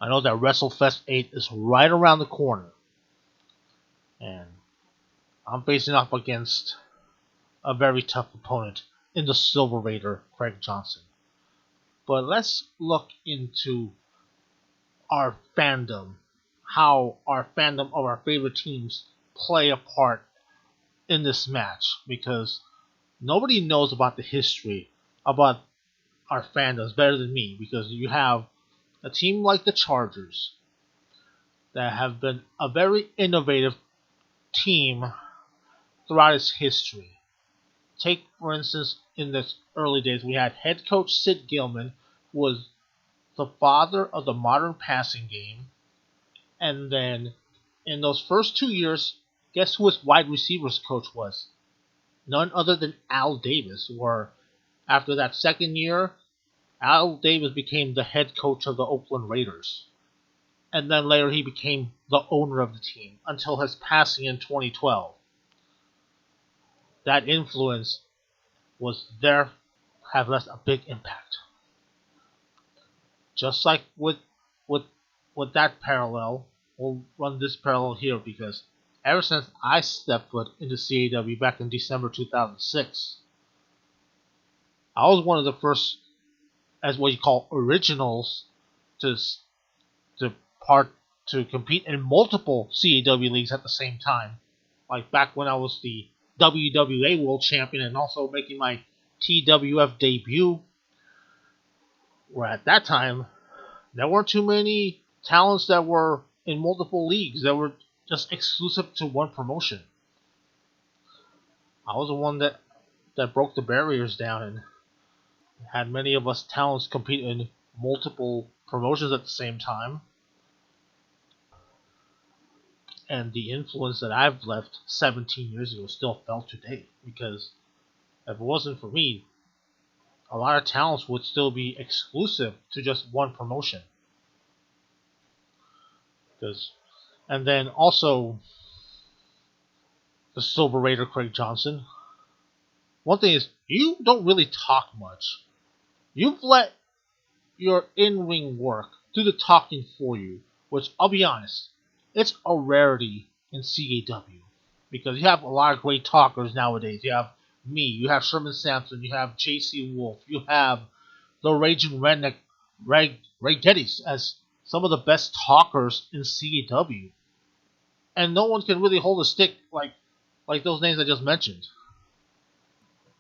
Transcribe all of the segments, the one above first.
I know that Wrestlefest 8 is right around the corner. And I'm facing off against a very tough opponent in the Silver Raider, Craig Johnson. But let's look into our fandom, how our fandom of our favorite teams play a part in this match, because nobody knows about the history about our fandoms better than me, because you have a team like the Chargers that have been a very innovative team throughout its history. Take, for instance, in the early days, we had head coach Sid Gilman, who was the father of the modern passing game. And then in those first 2 years, guess who his wide receivers coach was? None other than Al Davis, where after that second year, Al Davis became the head coach of the Oakland Raiders. And then later he became the owner of the team until his passing in 2012. That influence was there, have left a big impact. Just like with that parallel, we'll run this parallel here, because ever since I stepped foot into CAW back in December 2006, I was one of the first, as what you call originals, to compete in multiple CAW leagues at the same time. Like back when I was the WWA World Champion and also making my TWF debut, where at that time there weren't too many talents that were in multiple leagues that were just exclusive to one promotion. I was the one that broke the barriers down and had many of us talents compete in multiple promotions at the same time. And the influence that I've left 17 years ago still felt today, because if it wasn't for me, a lot of talents would still be exclusive to just one promotion. And then also the Silver Raider Craig Johnson. One thing is, you don't really talk much. You've let your in-ring work do the talking for you, which, I'll be honest, it's a rarity in CAW, because you have a lot of great talkers nowadays. You have me, you have Sherman Sampson, you have JC Wolf, you have the Raging Redneck Ray Geddes as some of the best talkers in CAW. And no one can really hold a stick like those names I just mentioned.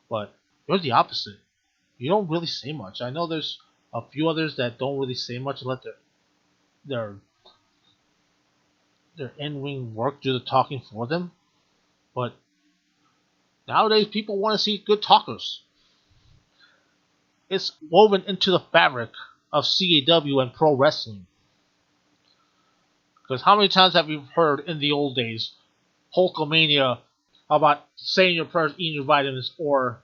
But you're the opposite. You don't really say much. I know there's a few others that don't really say much and let their in-ring work do the talking for them. But nowadays people want to see good talkers. It's woven into the fabric of CAW and pro wrestling. Because how many times have you heard in the old days Hulkamania about saying your prayers, eating your vitamins, or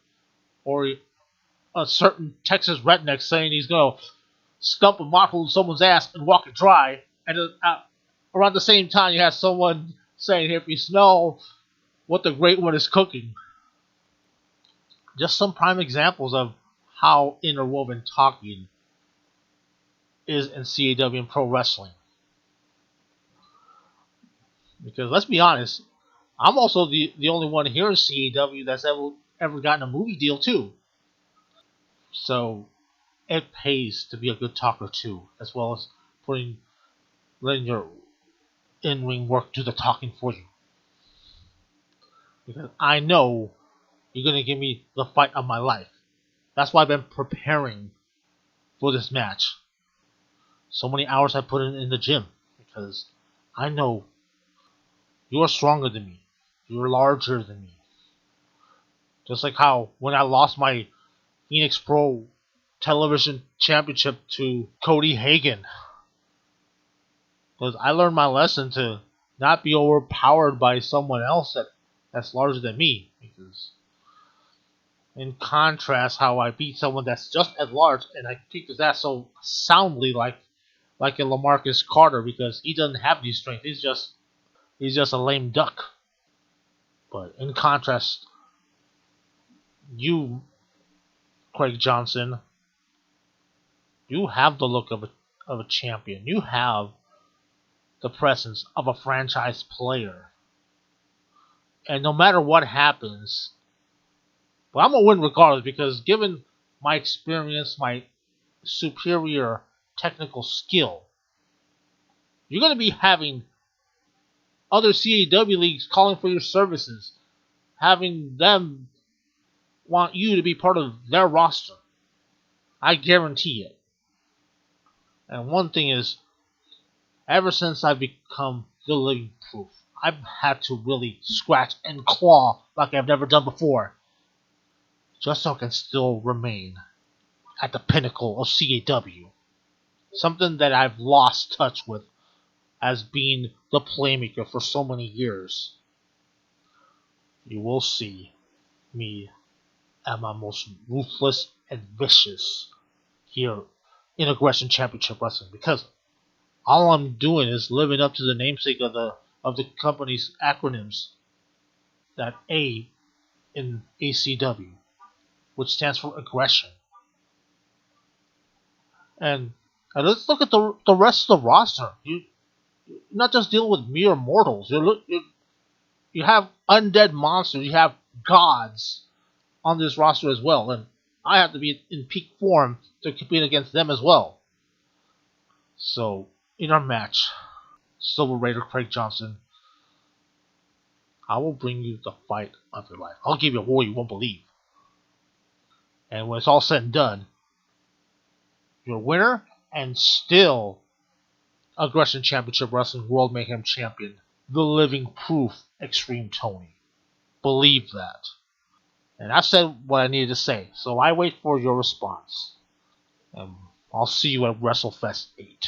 a certain Texas redneck saying he's going to stump a mop in someone's ass and walk it dry, and around the same time you have someone saying, if you smell what the great one is cooking. Just some prime examples of how interwoven talking is in CAW and pro wrestling. Because let's be honest, I'm also the only one here in CAW that's ever gotten a movie deal too. So it pays to be a good talker too, as well as letting your in-ring work do the talking for you. Because I know you're going to give me the fight of my life. That's why I've been preparing for this match. So many hours I put in the gym, because I know you're stronger than me. You're larger than me. Just like how when I lost my Phoenix Pro Television Championship to Cody Hagan. Because I learned my lesson to not be overpowered by someone else that's larger than me. Because in contrast, how I beat someone that's just as large and I kicked his ass so soundly like a LaMarcus Carter, because he doesn't have any strength. He's just a lame duck. But in contrast, you, Craig Johnson, you have the look of of a champion. You have the presence of a franchise player. And no matter what happens, but I'm going to win regardless because given my experience, my superior technical skill, you're going to be having other CAW leagues calling for your services, having them want you to be part of their roster. I guarantee it. And one thing is, ever since I've become the living proof, I've had to really scratch and claw like I've never done before, just so I can still remain at the pinnacle of CAW. Something that I've lost touch with as being the playmaker for so many years. You will see me at my most ruthless and vicious here in Aggression Championship Wrestling, because all I'm doing is living up to the namesake of the company's acronyms, that A in ACW, which stands for aggression. And let's look at the rest of the roster. You're not just dealing with mere mortals. You have undead monsters. You have gods on this roster as well, and I have to be in peak form to compete against them as well. So, in our match, Silver Raider Craig Johnson, I will bring you the fight of your life. I'll give you a war you won't believe. And when it's all said and done, you're a winner and still Aggression Championship Wrestling World Mayhem Champion, the living proof Xtreme Tony. Believe that. And I said what I needed to say, so I wait for your response. And I'll see you at Wrestlefest 8.